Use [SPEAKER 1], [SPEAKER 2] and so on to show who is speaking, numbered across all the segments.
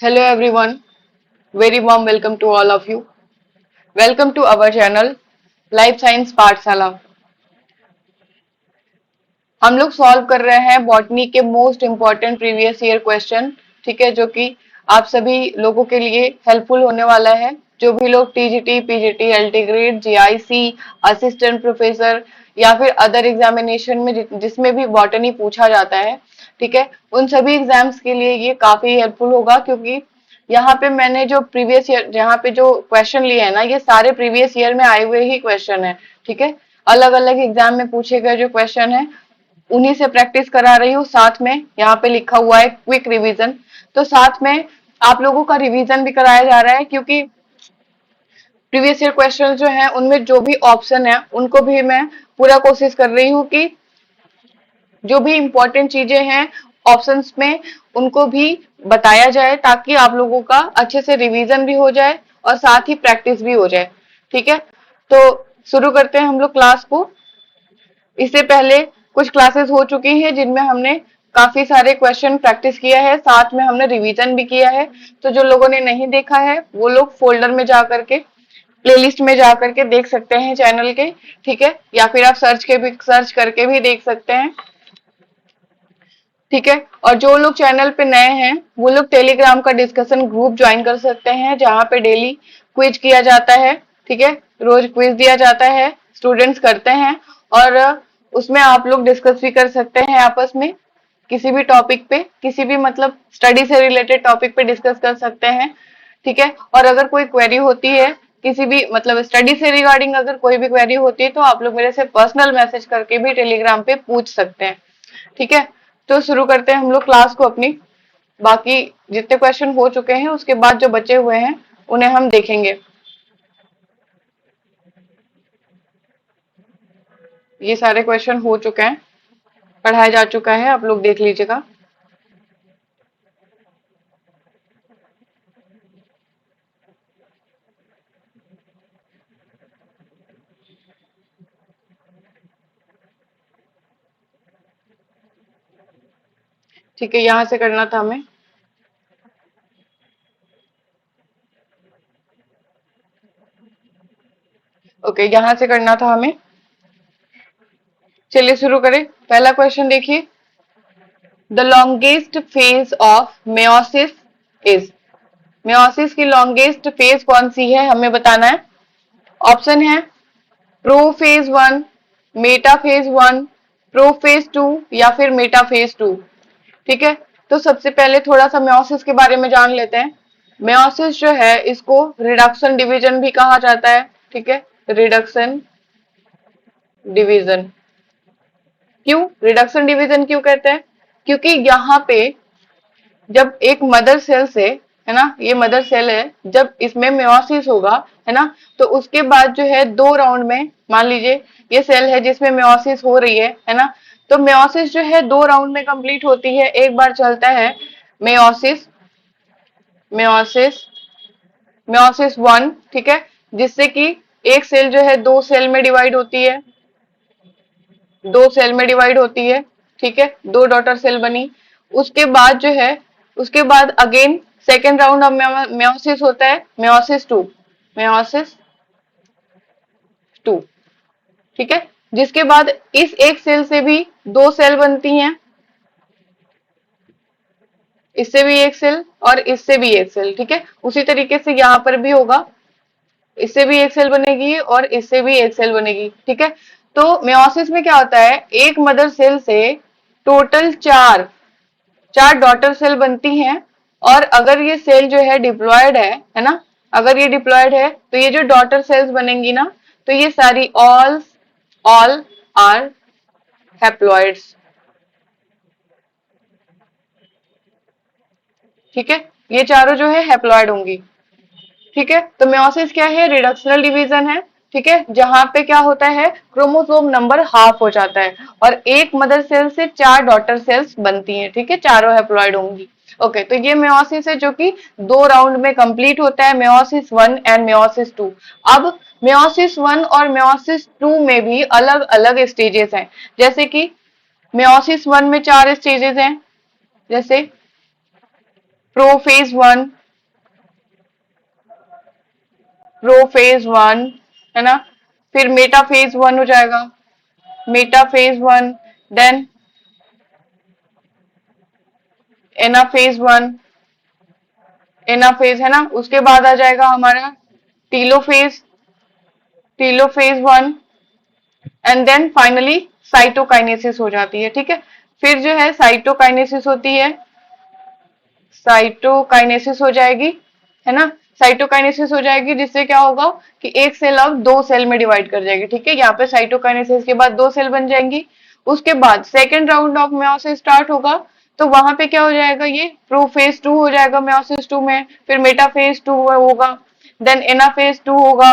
[SPEAKER 1] Hello everyone, very warm welcome to all of you. Welcome to our channel Life Science पाठशाला। हम लोग solve कर रहे हैं बॉटनी के most important previous year question, ठीक है, जो कि आप सभी लोगों के लिए हेल्पफुल होने वाला है। जो भी लोग TGT, PGT, LT grade, GIC, assistant professor या फिर अदर एग्जामिनेशन में जिसमें भी बॉटनी पूछा जाता है, ठीक है, उन सभी एग्जाम्स के लिए ये काफी हेल्पफुल होगा, क्योंकि यहाँ पे मैंने जो प्रीवियस ईयर यहाँ पे जो क्वेश्चन लिए हैं ना, ये सारे प्रीवियस ईयर में आए हुए ही क्वेश्चन है, ठीक है। अलग अलग एग्जाम में पूछे गए जो क्वेश्चन है उन्हीं से प्रैक्टिस करा रही हूँ। साथ में यहाँ पे लिखा हुआ है क्विक रिवीजन, तो साथ में आप लोगों का रिवीजन भी कराया जा रहा है, क्योंकि प्रीवियस ईयर क्वेश्चन जो है उनमें जो भी ऑप्शन है उनको भी मैं पूरा कोशिश कर रही हूँ कि जो भी इंपॉर्टेंट चीजें हैं ऑप्शंस में उनको भी बताया जाए, ताकि आप लोगों का अच्छे से रिवीजन भी हो जाए और साथ ही प्रैक्टिस भी हो जाए, ठीक है। तो शुरू करते हैं हम लोग क्लास को। इससे पहले कुछ क्लासेस हो चुकी हैं जिनमें हमने काफी सारे क्वेश्चन प्रैक्टिस किया है, साथ में हमने रिवीजन भी किया है। तो जो लोगों ने नहीं देखा है वो लोग फोल्डर में जा करके, प्लेलिस्ट में जा करके देख सकते हैं चैनल के, ठीक है, या फिर आप सर्च करके भी देख सकते हैं, ठीक है। और जो लोग चैनल पे नए हैं वो लोग टेलीग्राम का डिस्कशन ग्रुप ज्वाइन कर सकते हैं, जहां पे डेली क्विज किया जाता है, ठीक है। रोज क्विज दिया जाता है, स्टूडेंट्स करते हैं, और उसमें आप लोग डिस्कस भी कर सकते हैं आपस में, किसी भी टॉपिक पे, किसी भी मतलब स्टडी से रिलेटेड टॉपिक पे डिस्कस कर सकते हैं, ठीक है। और अगर कोई क्वेरी होती है किसी भी मतलब स्टडी से रिगार्डिंग, अगर कोई भी क्वेरी होती है तो आप लोग मेरे से पर्सनल मैसेज करके भी टेलीग्राम पे पूछ सकते हैं, ठीक है। तो शुरू करते हैं हम लोग क्लास को अपनी। बाकी जितने क्वेश्चन हो चुके हैं उसके बाद जो बचे हुए हैं उन्हें हम देखेंगे। ये सारे क्वेश्चन हो चुके हैं, पढ़ाया जा चुका है, आप लोग देख लीजिएगा। ठीक है, यहां से करना था हमें। ओके, यहां से करना था हमें। चलिए शुरू करें। पहला क्वेश्चन देखिए, the longest phase of meiosis is. Meiosis की लॉन्गेस्ट फेज कौन सी है हमें बताना है। ऑप्शन है prophase one, metaphase one, prophase to, या फिर मेटाफेज टू, ठीक है। तो सबसे पहले थोड़ा सा मेयोसिस के बारे में जान लेते हैं। मेयोसिस जो है इसको रिडक्शन डिवीजन भी कहा जाता है, ठीक है, रिडक्शन डिवीजन। क्यों रिडक्शन डिवीजन क्यों कहते हैं? क्योंकि यहाँ पे जब एक मदर सेल से, है ना, ये मदर सेल है, जब इसमें मेयोसिस होगा, है ना, तो उसके बाद जो है दो राउंड में, मान लीजिए ये सेल है जिसमें मेयोसिस हो रही है ना, तो मेयोसिस जो है दो राउंड में कंप्लीट होती है। एक बार चलता है मेयोसिस, मेयोसिस मेयोसिस वन, ठीक है, जिससे कि एक सेल जो है दो सेल में डिवाइड होती है, दो सेल में डिवाइड होती है, ठीक है, दो डॉटर सेल बनी। उसके बाद जो है, उसके बाद again second round of meiosis होता है, मेयोसिस टू, मेयोसिस टू, ठीक है, जिसके बाद इस एक सेल से भी दो सेल बनती हैं, इससे भी एक सेल और इससे भी एक सेल, ठीक है। उसी तरीके से यहाँ पर भी होगा, इससे भी एक सेल बनेगी और इससे भी एक सेल बनेगी, ठीक है। तो मेयोसिस में क्या होता है, एक मदर सेल से टोटल चार चार डॉटर सेल बनती हैं। और अगर ये सेल जो है डिप्लॉयड है ना, अगर ये डिप्लॉयड है तो ये जो डॉटर सेल्स बनेंगी ना, तो ये सारी ऑल आर हैप्लॉइड्स, ठीक है, ये चारों जो है हैप्लॉइड होंगी, ठीक है। तो मेयोसिस क्या है, रिडक्शनल डिवीजन है, ठीक है, जहां पे क्या होता है, क्रोमोसोम नंबर हाफ हो जाता है और एक मदर सेल से चार डॉटर सेल्स बनती हैं, ठीक है, चारों हैप्लॉइड होंगी। ओके, तो ये मेयोसिस है जो कि दो राउंड में कंप्लीट होता है, meiosis one and meiosis two. अब मेयोसिस वन और मेयोसिस टू में भी अलग अलग स्टेजेस हैं। जैसे कि मेयोसिस वन में चार स्टेजेस हैं, जैसे प्रोफेज वन, प्रोफेज वन, है ना। फिर मेटाफेज वन हो जाएगा, metaphase one, then anaphase one, anaphase, है ना। उसके बाद आ जाएगा हमारा telophase, telophase one, and then finally cytokinesis हो जाती है, ठीक है। फिर जो है साइटोकाइनेसिस होती है, साइटोकाइनेसिस हो जाएगी, है ना। साइटोकाइनेसिस हो जाएगी जिससे क्या होगा कि एक सेल अब दो सेल में डिवाइड कर जाएगी, ठीक है। यहाँ पे साइटोकाइनेसिस के बाद दो सेल बन जाएंगी। उसके बाद second round of meiosis start होगा, तो वहां पे क्या हो जाएगा, ये प्रोफेज टू हो जाएगा मेयोसिस टू में, फिर मेटाफेज टू होगा, देन एनाफेज टू होगा,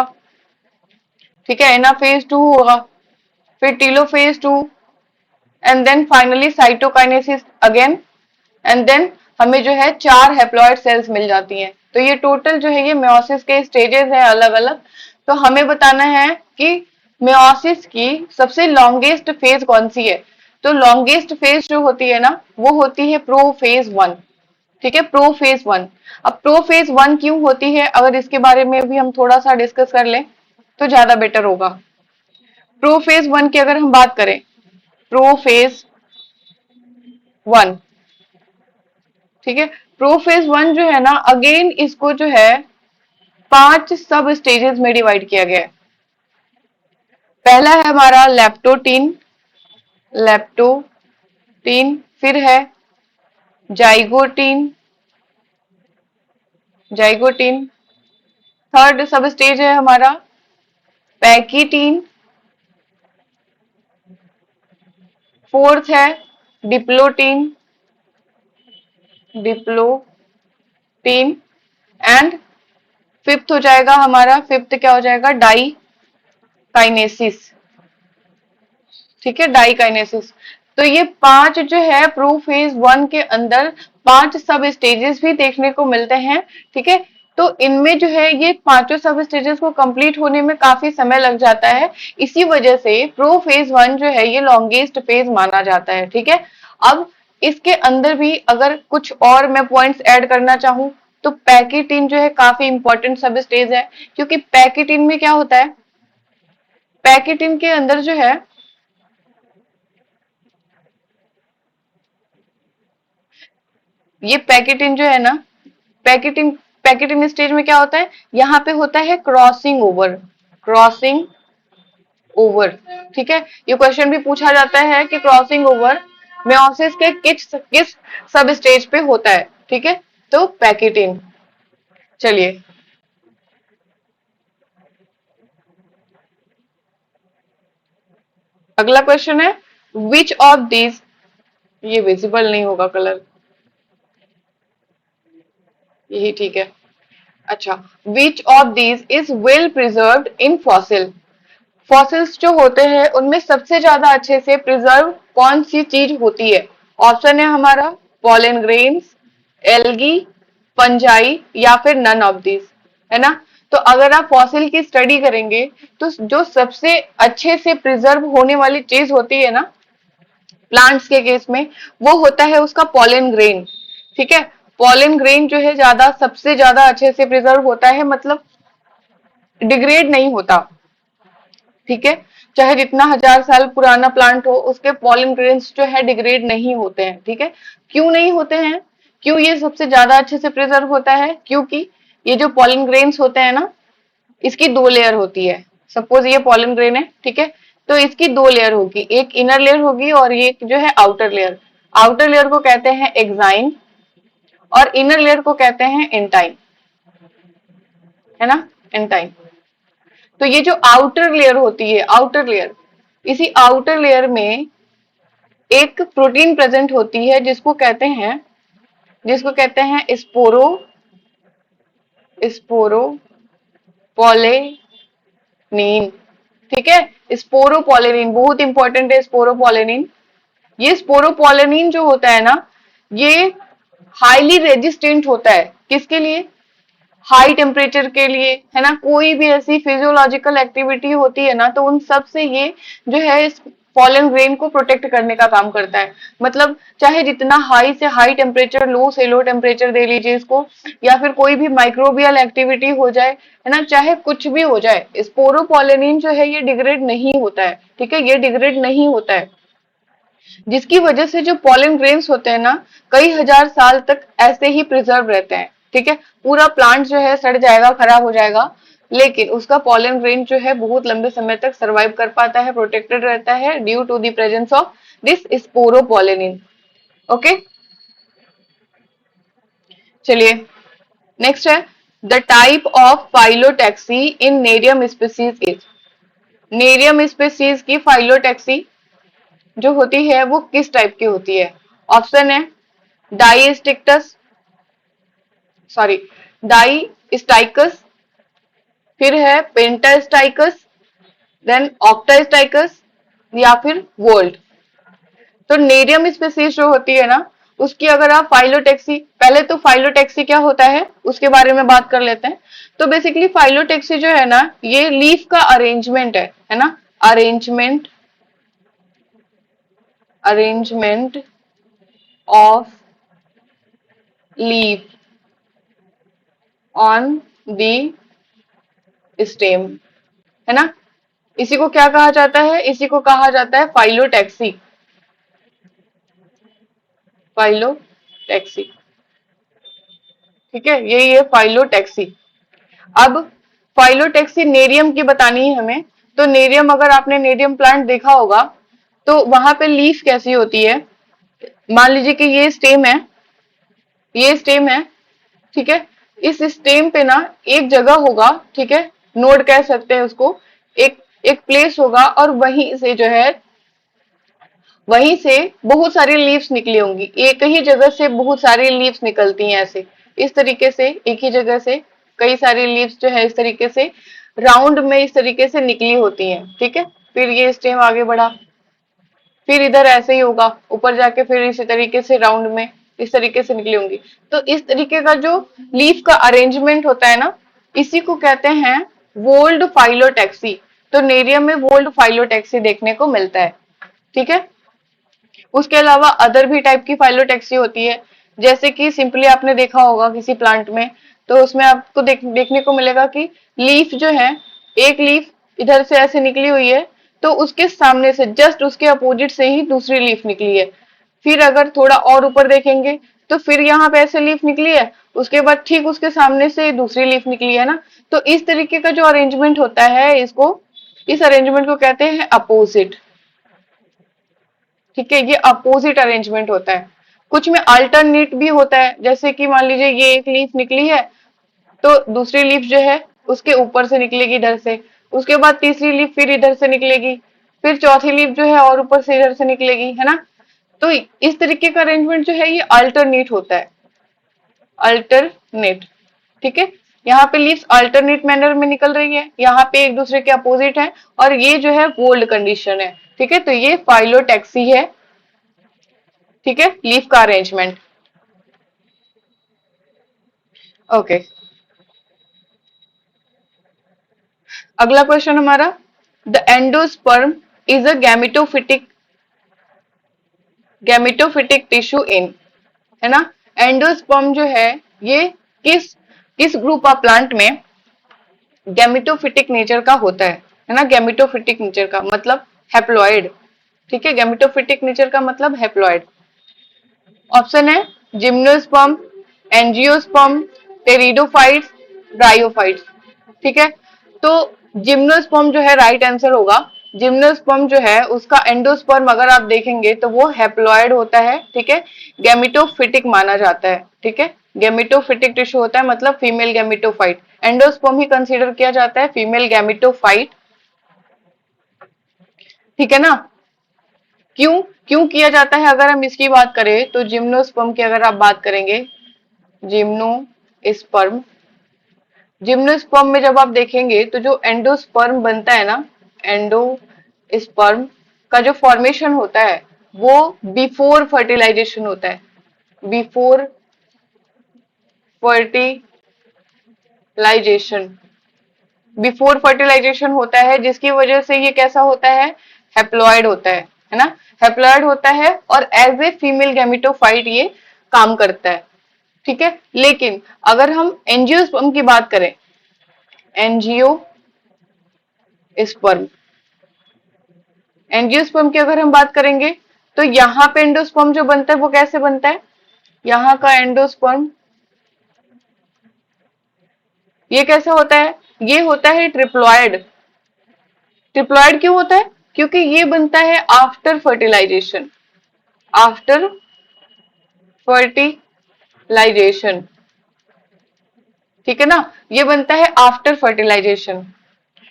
[SPEAKER 1] ठीक है, एनाफेज टू होगा, फिर telophase two, and then finally cytokinesis again, and then हमें जो है चार हैप्लॉइड सेल्स मिल जाती हैं। तो ये टोटल जो है ये मेयोसिस के स्टेजेस है अलग अलग। तो हमें बताना है कि मेयोसिस की सबसे लॉन्गेस्ट फेज कौन सी है। तो लॉन्गेस्ट फेज जो होती है ना वो होती है प्रोफेज वन, ठीक है, प्रोफेज वन। अब प्रोफेज वन क्यों होती है, अगर इसके बारे में भी हम थोड़ा सा डिस्कस कर लें तो ज्यादा बेटर होगा। प्रोफेज वन की अगर हम बात करें, प्रोफेज वन, ठीक है, प्रोफेज वन जो है ना अगेन इसको जो है पांच सब स्टेजेस में डिवाइड किया गया है। पहला है हमारा लेप्टोटीन, लेप्टोटीन, फिर है जाइगोटीन, जाइगोटीन, थर्ड सब स्टेज है हमारा पैकीटीन, फोर्थ है डिप्लोटीन, डिप्लोटीन, एंड फिफ्थ हो जाएगा हमारा, फिफ्थ क्या हो जाएगा, डाई काइनेसिस, ठीक है, डाइकाइनेसिस। तो ये पांच जो है प्रोफेज वन के अंदर पांच सब स्टेजेस भी देखने को मिलते हैं, ठीक है। तो इनमें जो है ये पांचों सब स्टेजेस को कंप्लीट होने में काफी समय लग जाता है, इसी वजह से प्रोफेज वन जो है ये लॉन्गेस्ट फेज माना जाता है, ठीक है। अब इसके अंदर भी अगर कुछ और मैं पॉइंट्स ऐड करना चाहूं तो पैकीटीन जो है काफी इंपॉर्टेंट सब स्टेज है, क्योंकि पैकीटीन में क्या होता है, पैकीटीन के अंदर जो है ये पैकेटिन जो है ना, पैकेटिन, पैकेटिन स्टेज में क्या होता है, यहाँ पे होता है क्रॉसिंग ओवर, क्रॉसिंग ओवर, ठीक है। ये क्वेश्चन भी पूछा जाता है कि क्रॉसिंग ओवर मेयोसिस के किस सब स्टेज पे होता है, ठीक है। तो पैकेटिन, चलिए अगला क्वेश्चन है, विच ऑफ दीज, ये विजिबल नहीं होगा कलर, यही ठीक है। अच्छा, which of these is well preserved in fossil, fossils जो होते हैं उनमें सबसे ज्यादा अच्छे से प्रिजर्व कौन सी चीज होती है। ऑप्शन है हमारा पॉलन ग्रेन्स, एल्गी, फंजाई, या फिर नन ऑफ दिस, है ना। तो अगर आप फॉसिल की स्टडी करेंगे तो जो सबसे अच्छे से प्रिजर्व होने वाली चीज होती है ना प्लांट्स के केस में, वो होता है उसका पॉलन ग्रेन, ठीक है। पॉलन ग्रेन जो है ज्यादा सबसे ज्यादा अच्छे से प्रिजर्व होता है, मतलब डिग्रेड नहीं होता, ठीक है। चाहे जितना हजार साल पुराना प्लांट हो उसके पॉलन ग्रेन्स जो है डिग्रेड नहीं होते हैं, ठीक है। क्यों नहीं होते हैं, क्यों ये सबसे ज्यादा अच्छे से प्रिजर्व होता है, क्योंकि ये जो पॉलन ग्रेन्स होते हैं ना इसकी दो लेयर होती है। सपोज ये पॉलन ग्रेन है, ठीक है, तो इसकी दो लेयर होगी, एक इनर लेयर होगी और ये जो है आउटर लेयर। आउटर लेयर को कहते हैं एक्साइन और इनर लेयर को कहते हैं इंटाइन, है ना, इंटाइन। तो ये जो आउटर लेयर होती है, आउटर लेयर, इसी आउटर लेयर में एक प्रोटीन प्रेजेंट होती है जिसको कहते हैं स्पोरो, स्पोरोपोलेनिन, ठीक है। स्पोरोपोलेनिन बहुत इंपॉर्टेंट है, स्पोरोपोलेनिन। ये स्पोरोपोलेनिन जो होता है ना ये हाईली रेजिस्टेंट होता है, किसके लिए, हाई टेम्परेचर के लिए, है ना। कोई भी ऐसी फिजियोलॉजिकल एक्टिविटी होती है ना तो उन सब से ये जो है पॉलन ग्रेन को प्रोटेक्ट करने का काम करता है। मतलब चाहे जितना हाई से हाई टेम्परेचर, लो से लो टेम्परेचर दे लीजिए इसको, या फिर कोई भी माइक्रोबियल एक्टिविटी हो जाए, है ना, चाहे कुछ भी हो जाए, स्पोरोपोलेनिन जो है ये डिग्रेड नहीं होता है। ठीक है, ये डिग्रेड नहीं होता है, जिसकी वजह से जो पॉलन ग्रेन्स होते हैं ना, कई हजार साल तक ऐसे ही प्रिजर्व रहते हैं। ठीक है, पूरा प्लांट जो है सड़ जाएगा, खराब हो जाएगा, लेकिन उसका पॉलन ग्रेन जो है बहुत लंबे समय तक सरवाइव कर पाता है, प्रोटेक्टेड रहता है, due to the presence of this sporopollenin. Okay, चलिए नेक्स्ट है, the type of phyllotaxy in nerium species is. Nerium species की फाइलोटैक्सी जो होती है वो किस टाइप की होती है? ऑप्शन है डाइस्टिक्टस, सॉरी, डाइस्टाइकस, फिर है पेंटास्टाइकस, देन ऑक्टास्टाइकस, या फिर वोल्ट। तो नेरियम स्पीसीज जो होती है ना, उसकी अगर आप फाइलोटैक्सी, पहले तो फाइलोटैक्सी क्या होता है उसके बारे में बात कर लेते हैं। तो बेसिकली फाइलोटैक्सी जो है ना, ये लीफ का अरेंजमेंट है ना, arrangement arrangement of leaf on the stem, है ना। इसी को क्या कहा जाता है? इसी को कहा जाता है फाइलोटैक्सी। फाइलोटैक्सी, ठीक है, यही है फाइलोटैक्सी। अब फाइलोटैक्सी नेरियम की बतानी है हमें। तो नेरियम, अगर आपने नेरियम प्लांट देखा होगा तो वहां पे लीफ कैसी होती है? मान लीजिए कि ये स्टेम है, ये स्टेम है, ठीक है। इस स्टेम पे ना एक जगह होगा, ठीक है, नोड कह सकते हैं उसको, एक एक प्लेस होगा, और वहीं से जो है, वहीं से बहुत सारी लीव्स निकली होंगी। एक ही जगह से बहुत सारी लीव्स निकलती हैं ऐसे, इस तरीके से एक ही जगह से कई सारी लीव्स जो है इस तरीके से राउंड में इस तरीके से निकली होती हैं। ठीक है, फिर ये स्टेम आगे बढ़ा, फिर इधर ऐसे ही होगा, ऊपर जाके फिर इसी तरीके से राउंड में इस तरीके से निकली होंगी। तो इस तरीके का जो लीफ का अरेंजमेंट होता है ना, इसी को कहते हैं वोल्ड फाइलोटैक्सी। तो नेरियम में वोल्ड फाइलोटैक्सी देखने को मिलता है। ठीक है, उसके अलावा अदर भी टाइप की फाइलोटैक्सी होती है, जैसे कि सिंपली आपने देखा होगा किसी प्लांट में, तो उसमें आपको देखने को मिलेगा कि लीफ जो है, एक लीफ इधर से ऐसे निकली हुई है, तो उसके सामने से जस्ट उसके अपोजिट से ही दूसरी लीफ निकली है। फिर अगर थोड़ा और ऊपर देखेंगे तो फिर यहाँ पे ऐसे लीफ निकली है, उसके बाद ठीक उसके सामने से दूसरी लीफ निकली है ना। तो इस तरीके का जो अरेंजमेंट होता है, इस अरेंजमेंट को कहते हैं अपोजिट। ठीक है, ये अपोजिट अरेंजमेंट होता है। कुछ में अल्टरनेट भी होता है, जैसे कि मान लीजिए ये एक लीफ निकली है, तो दूसरी लीफ जो है उसके ऊपर से निकलेगी इधर से, उसके बाद तीसरी लीफ फिर इधर से निकलेगी, फिर चौथी लीफ जो है और ऊपर से इधर से निकलेगी, है ना। तो इस तरीके का अरेंजमेंट जो है ये अल्टरनेट होता है, अल्टरनेट। ठीक है, यहाँ पे लीव्स अल्टरनेट मैनर में निकल रही है, यहाँ पे एक दूसरे के अपोजिट है, और ये जो है वोल्ड कंडीशन है। ठीक है, तो ये फाइलोटैक्सी है। ठीक है, लीफ का अरेंजमेंट। ओके, अगला क्वेश्चन हमारा, the endosperm is a gametophytic tissue in, है ना। एंडोस्पर्म जो है ये किस किस ग्रुप ऑफ प्लांट में गैमेटोफिटिक नेचर का होता है ना। गैमेटोफिटिक नेचर का मतलब हैप्लॉइड। ठीक है, गैमेटोफिटिक नेचर का मतलब हैप्लॉइड। ऑप्शन है जिम्नोस्पर्म, एंजियोस्पर्म, टेरिडोफाइट्स, ब्रायोफाइट्स। ठीक है, तो जिम्नोस्पर्म जो है राइट आंसर होगा। जिम्नोस्पर्म जो है उसका एंडोस्पर्म अगर आप देखेंगे तो वो हैप्लॉइड होता है। ठीक है, गैमेटोफिटिक माना जाता है। ठीक है, गैमेटोफिटिक टिश्यू होता है मतलब फीमेल गैमेटोफाइट, एंडोस्पर्म ही कंसीडर किया जाता है फीमेल गैमेटोफाइट। ठीक है ना। क्यों क्यों किया जाता है? अगर हम इसकी बात करें तो जिम्नोस्पर्म की अगर आप बात करेंगे, जिम्नोस्पर्म, जिम्नोस्पर्म में जब आप देखेंगे तो जो एंडोस्पर्म बनता है ना, एंडोस्पर्म का जो फॉर्मेशन होता है वो बिफोर फर्टिलाइजेशन होता है, बिफोर फर्टिलाइजेशन, बिफोर फर्टिलाइजेशन होता है, जिसकी वजह से ये कैसा होता है, हैप्लॉइड होता है ना, हैप्लॉइड होता है और एज ए फीमेल गैमेटोफाइट ये काम करता है, ठीक है। लेकिन अगर हम एंजियोस्पर्म की बात करें, एंजियोस्पर्म, एंजियोस्पर्म की अगर हम बात करेंगे तो यहाँ पे एंडोस्पर्म जो बनता है वो कैसे बनता है, यहाँ का एंडोस्पर्म ये कैसे होता है, ये होता है ट्रिप्लॉइड। ट्रिप्लॉइड क्यों होता है, क्योंकि ये बनता है आफ्टर फर्टिलाइजेशन, आफ्टर फर्टिलाइजेशन, ठीक है ना, ये बनता है आफ्टर फर्टिलाइजेशन।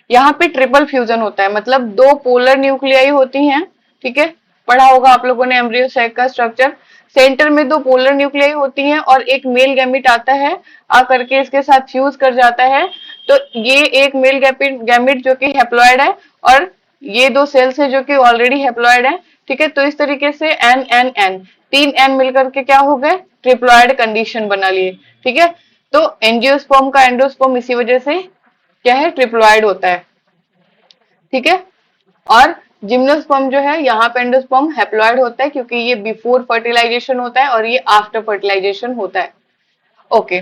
[SPEAKER 1] यहाँ पे ट्रिपल फ्यूजन होता है, मतलब दो पोलर न्यूक्लियाई होती हैं, ठीक है, पढ़ा होगा आप लोगों ने एम्ब्रियो सैक का स्ट्रक्चर। सेंटर में दो पोलर न्यूक्लियाई होती हैं और एक मेल गैमिट आता है, आकर के इसके साथ फ्यूज कर जाता है। तो ये एक मेल गैमिट जो कि हैप्लॉइड है और ये दो सेल्स है जो कि ऑलरेडी हैप्लॉइड है, ठीक है। तो इस तरीके से एन एन एन, तीन एन मिलकर के क्या हो गए, ट्रिप्लॉइड कंडीशन बना लिए, ठीक है। तो एंजियोस्पर्म का एंडोस्पर्म इसी वजह से क्या है, ट्रिप्लॉइड होता है, ठीक है। और जिम्नोस्पर्म जो है, यहाँ पे एंडोस्पर्म हैप्लॉइड होता है क्योंकि ये बिफोर फर्टिलाइजेशन होता है और ये आफ्टर फर्टिलाइजेशन होता है, ओके।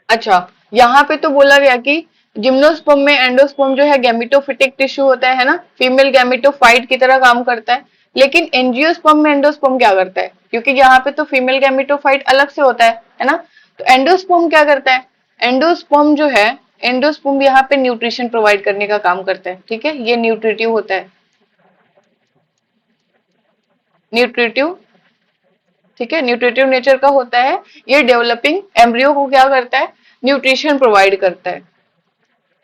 [SPEAKER 1] अच्छा, यहाँ पे तो बोला गया कि जिम्नोस्पर्म में एंडोस्पर्म जो है गैमेटोफिटिक टिश्यू होता है ना, फीमेल गैमेटोफाइट की तरह काम करता है। लेकिन एंजियोस्पर्म में एंडोस्पर्म क्या करता है, क्योंकि यहाँ पे तो फीमेल गैमेटोफाइट अलग से होता है ना। तो एंडोस्पर्म क्या करता है, एंडोस्पर्म जो है, एंडोस्पर्म यहाँ पे न्यूट्रिशन प्रोवाइड करने का काम करता है, ठीक है, ये न्यूट्रिटिव होता है, न्यूट्रिटिव, ठीक है, न्यूट्रिटिव नेचर का होता है। ये डेवलपिंग एम्ब्रियो को क्या करता है, न्यूट्रिशन प्रोवाइड करता है,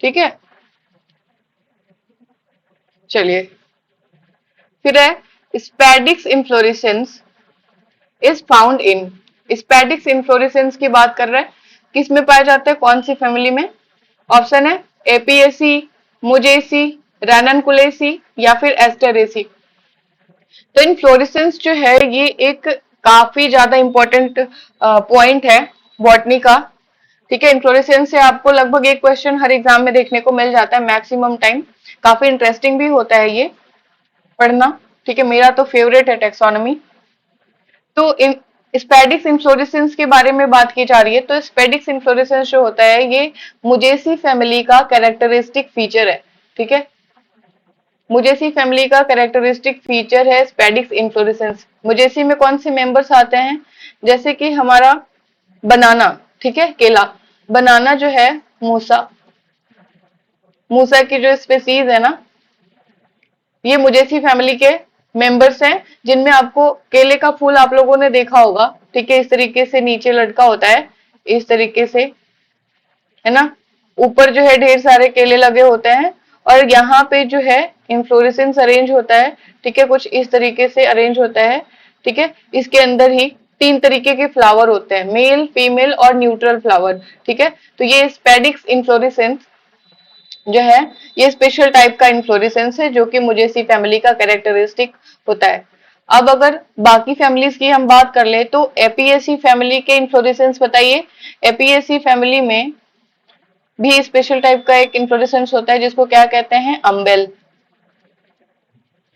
[SPEAKER 1] ठीक है। चलिए, फिर है spadix inflorescence is found in, spadix inflorescence की बात कर रहे हैं, किस में पाया जाता है, कौन सी फैमिली में, ऑप्शन है एपीएसी, मुजेसी, रैननकुलेसी या फिर एस्टेरेसी। तो इन्फ्लोरेसेंस जो है ये एक काफी ज्यादा इंपॉर्टेंट पॉइंट है बॉटनी का, ठीक है। इन्फ्लोरेसेंस से आपको लगभग एक क्वेश्चन हर एग्जाम में देखने को मिल जाता है मैक्सिमम टाइम, काफी इंटरेस्टिंग भी होता है ये पढ़ना, ठीक है, मेरा तो फेवरेट है टेक्सोनॉमी। तो इन स्पेडिक्स इन्फ्लोरेसेंस के बारे में बात की जा रही है, तो स्पेडिक्स इन्फ्लोरेसेंस जो होता है ये मुजेसी फैमिली का कैरेक्टरिस्टिक फीचर है, ठीक है, मुजेसी फैमिली का कैरेक्टरिस्टिक फीचर है स्पेडिक्स इन्फ्लोरेसेंस। मुजेसी में कौन से मेंबर्स आते हैं, जैसे कि हमारा बनाना, ठीक है, केला, बनाना जो है, मूसा, मूसा की जो स्पीसीज है ना, ये मुजेसी फैमिली के मेंबर्स हैं, जिनमें आपको केले का फूल आप लोगों ने देखा होगा, ठीक है, इस तरीके से नीचे लटका होता है, इस तरीके से, है ना, ऊपर जो है ढेर सारे केले लगे होते हैं और यहाँ पे जो है इन्फ्लोरेसेंस अरेंज होता है, ठीक है, कुछ इस तरीके से अरेंज होता है, ठीक है। इसके अंदर ही तीन तरीके के फ्लावर होते हैं, मेल, फीमेल और न्यूट्रल फ्लावर, ठीक है। तो ये स्पेडिक्स इन्फ्लोरेसेंस जो है ये स्पेशल टाइप का इन्फ्लोरेसेंस है जो कि मुजेसी फैमिली का कैरेक्टरिस्टिक होता है। अब अगर बाकी फैमिलीज की हम बात कर ले तो एपीएसी फैमिली के इन्फ्लोरेसेंस बताइए। एपीएसी फैमिली में भी स्पेशल टाइप का एक इन्फ्लोरेसेंस होता है जिसको क्या कहते हैं, अम्बेल,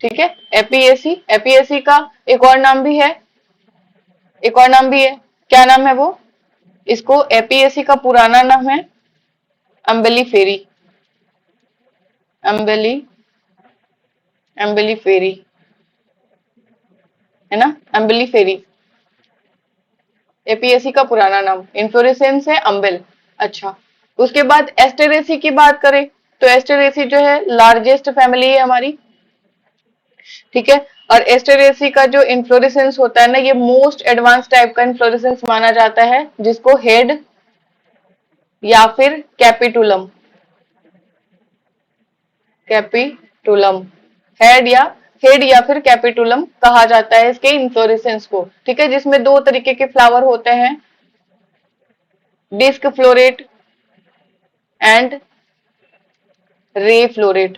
[SPEAKER 1] ठीक है। एपीएसी, एपीएसी का एक और नाम भी है, एक और नाम भी है, क्या नाम है वो, इसको एपीएसी का पुराना नाम है अम्बेली फेरी, अम्बेली, एम्बेली फेरी, है ना, एम्बेली फेरी एपीएसी का पुराना नाम, इन्फ्लोरेसेंस है अम्बेल। अच्छा, उसके बाद एस्टेरेसी की बात करें तो एस्टेरेसी जो है लार्जेस्ट फैमिली है हमारी, ठीक है। और एस्टेरेसी का जो इन्फ्लोरेसेंस होता है ना, ये मोस्ट एडवांस टाइप का इन्फ्लोरेसेंस माना जाता है, जिसको हेड या फिर कैपिटुलम, कैपिटुलम, हेड या फिर कैपिटुलम कहा जाता है इसके इन्फ्लोरेसेंस को, ठीक है, जिसमें दो तरीके के फ्लावर होते हैं, disc floret and ray floret.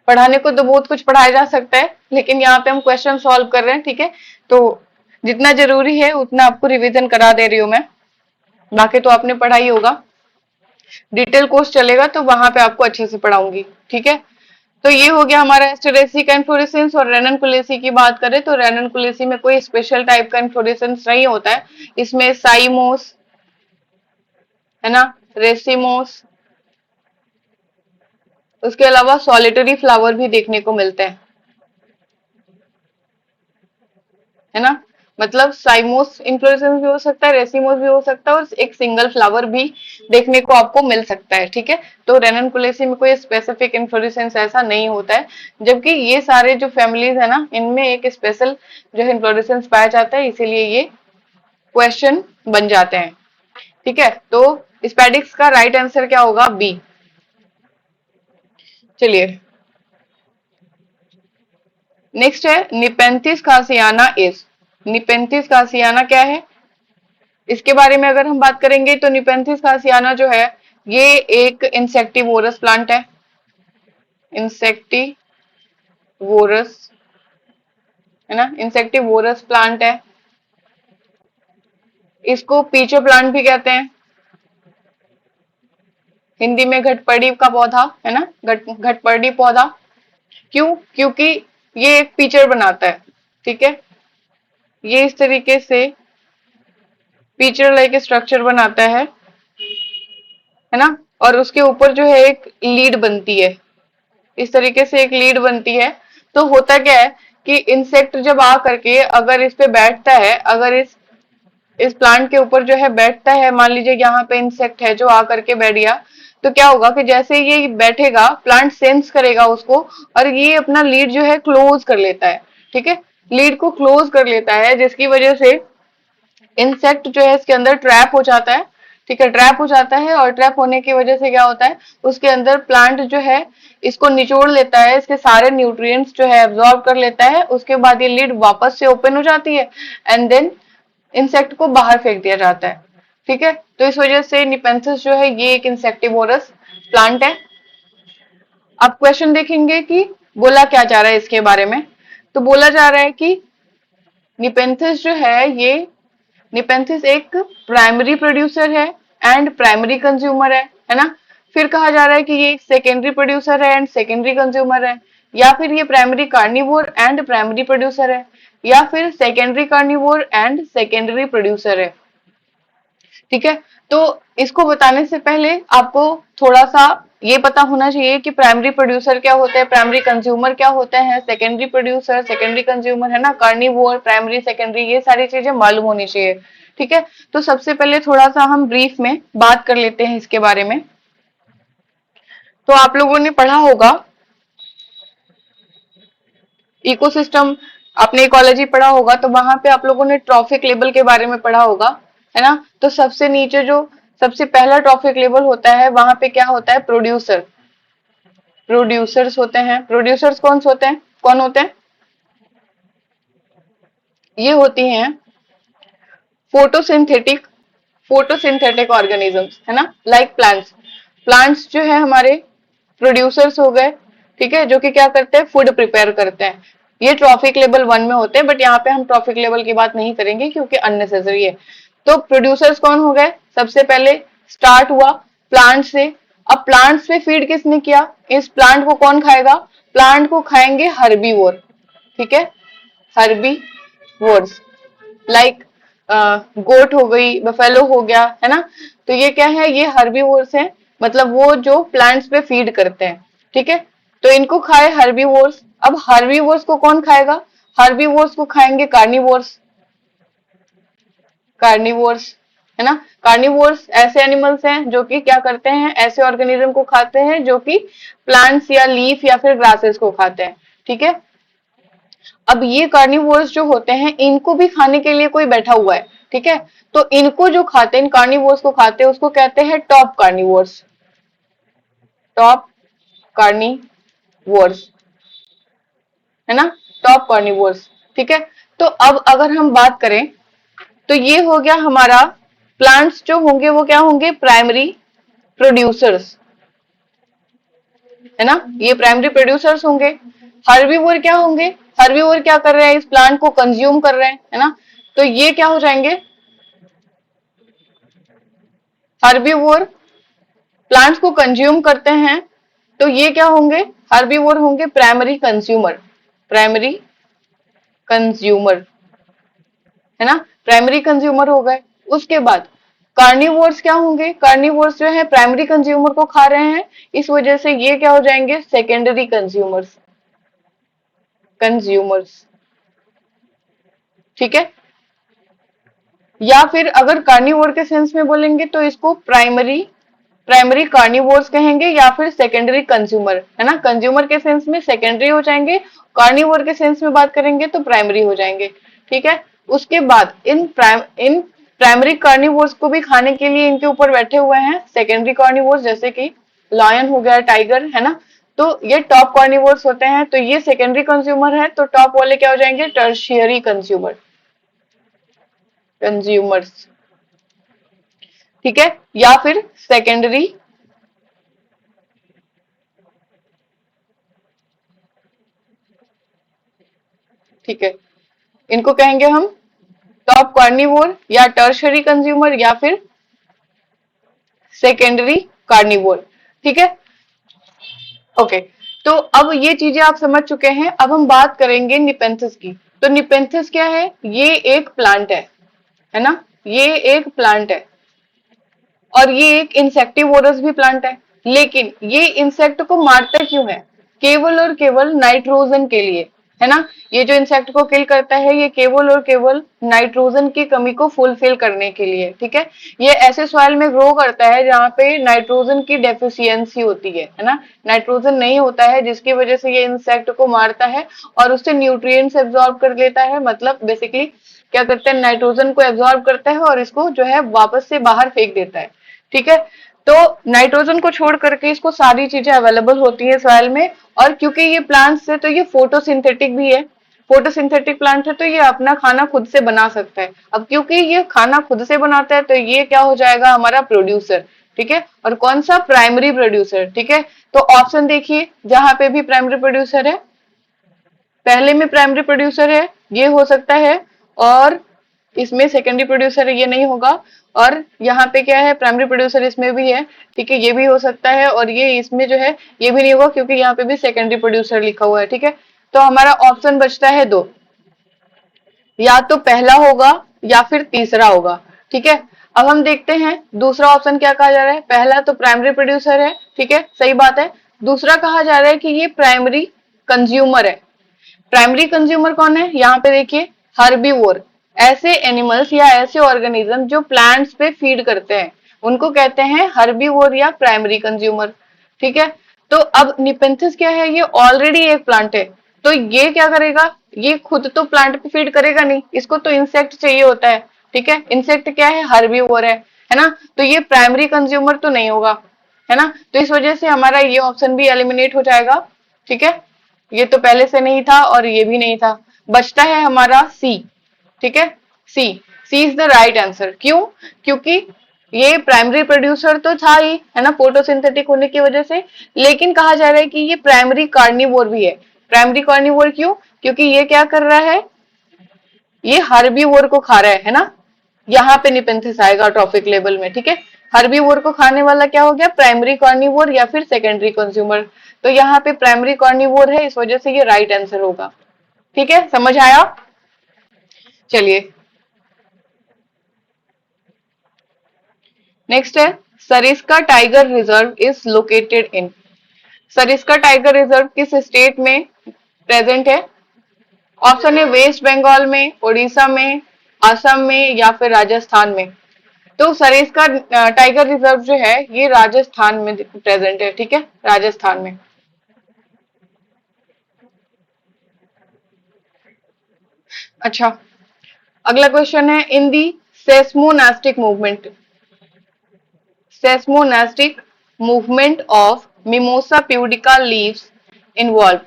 [SPEAKER 1] पढ़ाने को तो बहुत कुछ पढ़ाया जा सकता है, लेकिन यहाँ पे हम क्वेश्चन सॉल्व कर रहे हैं, ठीक है। तो जितना जरूरी है उतना आपको रिवीजन करा दे रही हूँ मैं, बाकी तो आपने पढ़ा ही होगा, डिटेल कोर्स चलेगा तो वहां पे आपको अच्छे से पढ़ाऊंगी, ठीक है। तो ये हो गया हमारा एस्टेरेसी का इन्फ्लोरेसेंस। और रेननकुलेसी की बात करें तो रेननकुलेसी में कोई स्पेशल टाइप का इन्फ्लोरेसेंस नहीं होता है। इसमें साइमोस, है ना, रेसिमोस, उसके अलावा सॉलिटरी फ्लावर भी देखने को मिलते हैं, है ना। मतलब साइमोस इन्फ्लोरेसेंस भी हो सकता है, रेसिमोस भी हो सकता है, और एक सिंगल फ्लावर भी देखने को आपको मिल सकता है, ठीक है। तो रेननकुलेसी में कोई स्पेसिफिक इन्फ्लोरेसेंस ऐसा नहीं होता है, जबकि ये सारे जो फैमिलीज है ना, इनमें एक स्पेशल जो है इन्फ्लोरेसेंस पाया जाता है, इसीलिए ये क्वेश्चन बन जाते हैं, ठीक है। तो स्पेडिक्स का राइट आंसर क्या होगा? बी। चलिए नेक्स्ट है निपेंथिस कासियाना इज। निपेंथिस कासियाना क्या है, इसके बारे में अगर हम बात करेंगे तो निपेंथिस कासियाना जो है ये एक इंसेक्टिवोरस प्लांट है। इंसेक्टिवोरस, है ना, इंसेक्टिवोरस प्लांट है। इसको पीचो प्लांट भी कहते हैं, हिंदी में घटपड़ी का पौधा, है ना, घटपड़ी पौधा। क्यों? क्योंकि ये एक फीचर बनाता है, ठीक है। ये इस तरीके से फीचर लाइक स्ट्रक्चर बनाता है ना। और उसके ऊपर जो है एक लीड बनती है, इस तरीके से एक लीड बनती है। तो होता क्या है कि इंसेक्ट जब आ करके अगर इस पे बैठता है, अगर इस प्लांट के ऊपर जो है बैठता है, मान लीजिए यहाँ पे इंसेक्ट है जो आ करके बैठ गया, तो क्या होगा कि जैसे ही ये बैठेगा प्लांट सेंस करेगा उसको, और ये अपना लीड जो है क्लोज कर लेता है, ठीक है। लीड को क्लोज कर लेता है, जिसकी वजह से इंसेक्ट जो है इसके अंदर ट्रैप हो जाता है, ठीक है, ट्रैप हो जाता है। और ट्रैप होने की वजह से क्या होता है, उसके अंदर प्लांट जो है इसको निचोड़ लेता है, इसके सारे न्यूट्रिएंट्स जो है एब्जॉर्ब कर लेता है। उसके बाद ये लीड वापस से ओपन हो जाती है, एंड देन इंसेक्ट को बाहर फेंक दिया जाता है, ठीक है। तो इस वजह से निपेंथिस जो है ये एक इंसेक्टिवोरस प्लांट है। अब क्वेश्चन देखेंगे कि बोला क्या जा रहा है इसके बारे में। तो बोला जा रहा है कि निपेंथिस जो है ये, निपेंथिस एक प्राइमरी प्रोड्यूसर है एंड प्राइमरी कंज्यूमर है ना। फिर कहा जा रहा है कि ये एक सेकेंडरी प्रोड्यूसर है एंड सेकेंडरी कंज्यूमर है, या फिर ये primary carnivore and primary producer है, या फिर secondary carnivore and secondary producer है, ठीक है। तो इसको बताने से पहले आपको थोड़ा सा ये पता होना चाहिए कि प्राइमरी प्रोड्यूसर क्या होता है, प्राइमरी कंज्यूमर क्या होता है, सेकेंडरी प्रोड्यूसर, सेकेंडरी कंज्यूमर, है ना, कार्निवोर, प्राइमरी, सेकेंडरी, ये सारी चीजें मालूम होनी चाहिए, ठीक है। तो सबसे पहले थोड़ा सा हम ब्रीफ में बात कर लेते हैं इसके बारे में। तो आप लोगों ने पढ़ा होगा इकोसिस्टम, आपने इकोलॉजी पढ़ा होगा, तो वहां पे आप लोगों ने ट्रॉफिक लेवल के बारे में पढ़ा होगा, है ना। तो सबसे नीचे जो सबसे पहला ट्रॉफिक लेवल होता है, वहां पे क्या होता है? प्रोड्यूसर, प्रोड्यूसर्स होते हैं। प्रोड्यूसर्स कौन से होते हैं? कौन होते हैं? ये होती हैं फोटोसिंथेटिक, फोटोसिंथेटिक ऑर्गेनिजम्स, है ना, लाइक प्लांट्स। प्लांट्स जो है हमारे प्रोड्यूसर्स हो गए, ठीक है, जो कि क्या करते हैं? फूड प्रिपेयर करते हैं। ये ट्रॉफिक लेवल 1 में होते हैं, बट यहाँ पे हम ट्रॉफिक लेवल की बात नहीं करेंगे क्योंकि अननेसेसरी है। तो प्रोड्यूसर्स कौन हो गए? सबसे पहले स्टार्ट हुआ प्लांट से। अब प्लांट से फीड किसने किया? इस प्लांट को कौन खाएगा? प्लांट को खाएंगे हर्बीवोर, ठीक है, हर्बीवोर्स, लाइक गोट हो गई, बफेलो हो गया, है ना। तो ये क्या है? ये हर्बीवोर्स हैं, मतलब वो जो प्लांट्स पे फीड करते हैं, ठीक है। तो इनको खाए हर्बीवोर्स। अब हर्बीवोर्स को कौन खाएगा? हर्बीवोर्स को खाएंगे कार्निवोर्स, कार्निवोर्स, है ना। कार्निवोर्स ऐसे एनिमल्स हैं जो कि क्या करते हैं? ऐसे ऑर्गेनिज्म को खाते हैं जो कि प्लांट्स या लीफ या फिर ग्रासेस को खाते हैं, ठीक है। अब ये कार्निवोर्स जो होते हैं, इनको भी खाने के लिए कोई बैठा हुआ है, ठीक है। तो इनको जो खाते हैं, इन कार्निवोर्स को खाते हैं, उसको कहते हैं टॉप कार्निवोर्स, टॉप कार्निवोर्स, है ना, टॉप कार्निवोर्स, ठीक है। तो अब अगर हम बात करें तो ये हो गया हमारा, प्लांट्स जो होंगे वो क्या होंगे? प्राइमरी प्रोड्यूसर्स, है ना, ये प्राइमरी प्रोड्यूसर्स होंगे। हर्बीवोर क्या होंगे? हर्बीवोर क्या कर रहे हैं? इस प्लांट को कंज्यूम कर रहे हैं, है ना। तो ये क्या हो जाएंगे? हर्बीवोर प्लांट्स को कंज्यूम करते हैं, तो ये क्या होंगे? हर्बीवोर होंगे प्राइमरी कंज्यूमर, है ना, प्राइमरी कंज्यूमर हो गए। उसके बाद कार्निवोर्स क्या होंगे, कार्निवोर्स जो है प्राइमरी कंज्यूमर को खा रहे हैं, इस वजह से ये क्या हो जाएंगे, सेकेंडरी कंज्यूमर्स, कंज्यूमर्स, ठीक है। या फिर अगर कार्निवोर के सेंस में बोलेंगे तो इसको प्राइमरी प्राइमरी कार्निवोर्स कहेंगे, या फिर सेकेंडरी कंज्यूमर, है ना, कंज्यूमर के सेंस में सेकेंडरी हो जाएंगे, कार्निवोर के सेंस में बात करेंगे तो प्राइमरी हो जाएंगे, ठीक है। उसके बाद इन प्राइमरी कार्निवोर्स को भी खाने के लिए इनके ऊपर बैठे हुए हैं सेकेंडरी कार्निवोर्स, जैसे कि लायन हो गया, टाइगर, है ना। तो ये टॉप कार्निवोर्स होते हैं, तो ये सेकेंडरी कंज्यूमर है, तो टॉप वाले क्या हो जाएंगे, टर्शियरी कंज्यूमर, कंज्यूमर्स, ठीक है। या फिर सेकेंडरी, ठीक है, इनको कहेंगे हम टॉप कार्निवोर या टर्शरी कंज्यूमर या फिर सेकेंडरी कार्निवोर, ठीक है। ओके, तो अब ये चीजें आप समझ चुके हैं। अब हम बात करेंगे निपेंथिस की। तो निपेंथिस क्या है, ये एक प्लांट है ना, ये एक प्लांट है और ये एक इंसेक्टिवोरस भी प्लांट है। लेकिन ये इंसेक्ट को मारता क्यों है, केवल और केवल नाइट्रोजन के लिए, है ना। ये जो इंसेक्ट को किल करता है ये केवल और केवल नाइट्रोजन की कमी को फुलफिल करने के लिए, ठीक है। ये ऐसे सॉइल में ग्रो करता है जहाँ पे नाइट्रोजन की डेफिशिएंसी होती है ना, नाइट्रोजन नहीं होता है, जिसकी वजह से ये इंसेक्ट को मारता है और उससे न्यूट्रिएंट्स एब्जॉर्ब कर लेता है। मतलब बेसिकली क्या करते हैं, नाइट्रोजन को एब्जॉर्ब करता है और इसको जो है वापस से बाहर फेंक देता है, ठीक है। तो नाइट्रोजन को छोड़ करके इसको सारी चीजें अवेलेबल होती है सॉइल में। और क्योंकि ये प्लांट्स है तो ये फोटोसिंथेटिक भी है, फोटोसिंथेटिक प्लांट है तो ये अपना खाना खुद से बना सकता है। अब क्योंकि ये खाना खुद से बनाता है तो ये क्या हो जाएगा, हमारा प्रोड्यूसर, ठीक है। और कौन सा, प्राइमरी प्रोड्यूसर, ठीक है। तो ऑप्शन देखिए, जहां पे भी प्राइमरी प्रोड्यूसर है, पहले में प्राइमरी प्रोड्यूसर है, ये हो सकता है, और इसमें सेकेंडरी प्रोड्यूसर है, ये नहीं होगा। और यहाँ पे क्या है, प्राइमरी प्रोड्यूसर इसमें भी है, ठीक है, ये भी हो सकता है। और ये इसमें जो है ये भी नहीं होगा क्योंकि यहाँ पे भी सेकेंडरी प्रोड्यूसर लिखा हुआ है, ठीक है। तो हमारा ऑप्शन बचता है दो, या तो पहला होगा या फिर तीसरा होगा, ठीक है। अब हम देखते हैं दूसरा ऑप्शन क्या कहा जा रहा है। पहला तो प्राइमरी प्रोड्यूसर है, ठीक है, सही बात है। दूसरा कहा जा रहा है कि ये प्राइमरी कंज्यूमर है। प्राइमरी कंज्यूमर कौन है, यहाँ पे देखिए, हर्बीवोर, ऐसे एनिमल्स या ऐसे ऑर्गेनिज्म जो प्लांट्स पे फीड करते हैं उनको कहते हैं हर्बीवोर या प्राइमरी कंज्यूमर, ठीक है। तो अब निपेंथिस क्या है, ये ऑलरेडी एक प्लांट है, तो ये क्या करेगा, ये खुद तो प्लांट पे फीड करेगा नहीं, इसको तो इंसेक्ट चाहिए होता है, ठीक है। इंसेक्ट क्या है, हर्बीवोर है ना, तो ये प्राइमरी कंज्यूमर तो नहीं होगा, है ना। तो इस वजह से हमारा ये ऑप्शन भी एलिमिनेट हो जाएगा, ठीक है। ये तो पहले से नहीं था और ये भी नहीं था, बचता है हमारा सी, ठीक है। सी, सी इज द राइट आंसर। क्यों, क्योंकि ये प्राइमरी प्रोड्यूसर तो था ही, है ना, फोटोसिंथेटिक होने की वजह से। लेकिन कहा जा रहा है कि ये प्राइमरी कार्निवोर भी है। प्राइमरी कार्निवोर क्यों, क्योंकि ये क्या कर रहा है, ये हर्बीवोर को खा रहा है ना। यहाँ पे निपेंथिस आएगा ट्रॉफिक लेवल में, ठीक है। हर्बीवोर को खाने वाला क्या हो गया, प्राइमरी कार्निवोर या फिर सेकेंडरी कंज्यूमर। तो यहाँ पे प्राइमरी कार्निवोर है, इस वजह से ये राइट आंसर होगा, ठीक है, समझ आया। चलिए नेक्स्ट है, Sariska tiger reserve is located in. Sariska tiger reserve किस स्टेट में प्रेजेंट है। ऑप्शन है वेस्ट बंगाल में, उड़ीसा में, असम में या फिर राजस्थान में। तो सरिस्का टाइगर रिजर्व जो है ये राजस्थान में प्रेजेंट है, ठीक है, राजस्थान में। अच्छा, अगला क्वेश्चन है, in the seismonastic movement, seismonastic movement of mimosa pudica leaves involve,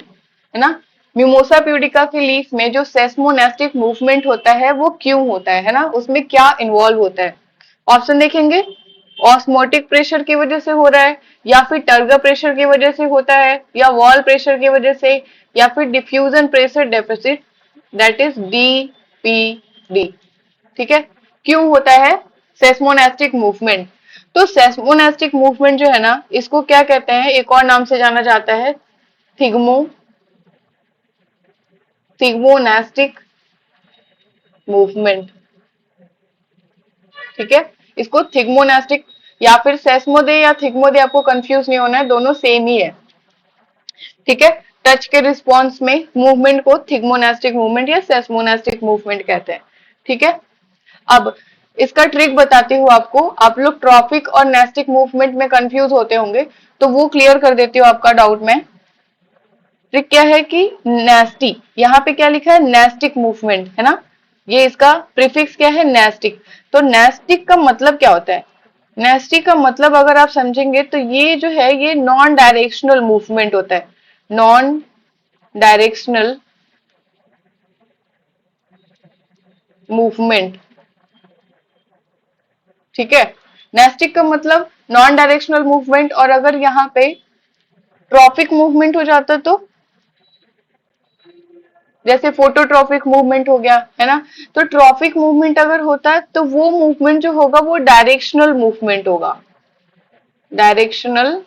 [SPEAKER 1] है ना। मिमोसा प्यूडिका के लीफ में जो सेस्मोनास्टिक मूवमेंट होता है वो क्यों होता है ना, उसमें क्या इन्वॉल्व होता है। ऑप्शन देखेंगे, ऑस्मोटिक प्रेशर की वजह से हो रहा है, या फिर टर्गर प्रेशर की वजह से होता है, या वॉल प्रेशर की वजह से, या फिर diffusion pressure deficit, that is DPD, ठीक है। क्यों होता है सेस्मोनास्टिक मूवमेंट। तो सेस्मोनास्टिक मूवमेंट जो है ना, इसको क्या कहते हैं, एक और नाम से जाना जाता है थिग्मो थिग्मोनास्टिक मूवमेंट। ठीक है, इसको थिग्मोनास्टिक या फिर सेस्मोदे या थिग्मोदे, आपको कंफ्यूज नहीं होना है, दोनों सेम ही है। ठीक है, टच के रिस्पॉन्स में मूवमेंट को थिग्मोनास्टिक मूवमेंट या सेस्मोनास्टिक मूवमेंट कहते हैं। ठीक है, अब इसका ट्रिक बताती हूँ आपको। आप लोग ट्रॉपिक और नेस्टिक मूवमेंट में कंफ्यूज होते होंगे, तो वो क्लियर कर देती हूँ आपका डाउट में। ट्रिक क्या है कि नेस्टी, यहाँ पे क्या लिखा है, नेस्टिक मूवमेंट है ना, ये इसका प्रीफिक्स क्या है, नेस्टिक। तो नेस्टिक का मतलब क्या होता है, नेस्टिक का मतलब अगर आप समझेंगे तो ये जो है ये नॉन डायरेक्शनल मूवमेंट होता है, नॉन डायरेक्शनल मूवमेंट। ठीक है, नेस्टिक का मतलब नॉन डायरेक्शनल मूवमेंट, और अगर यहाँ पे ट्रॉपिक मूवमेंट हो जाता तो जैसे फोटोट्रॉपिक मूवमेंट हो गया है ना, तो ट्रॉपिक मूवमेंट अगर होता है तो वो मूवमेंट जो होगा वो डायरेक्शनल मूवमेंट होगा, डायरेक्शनल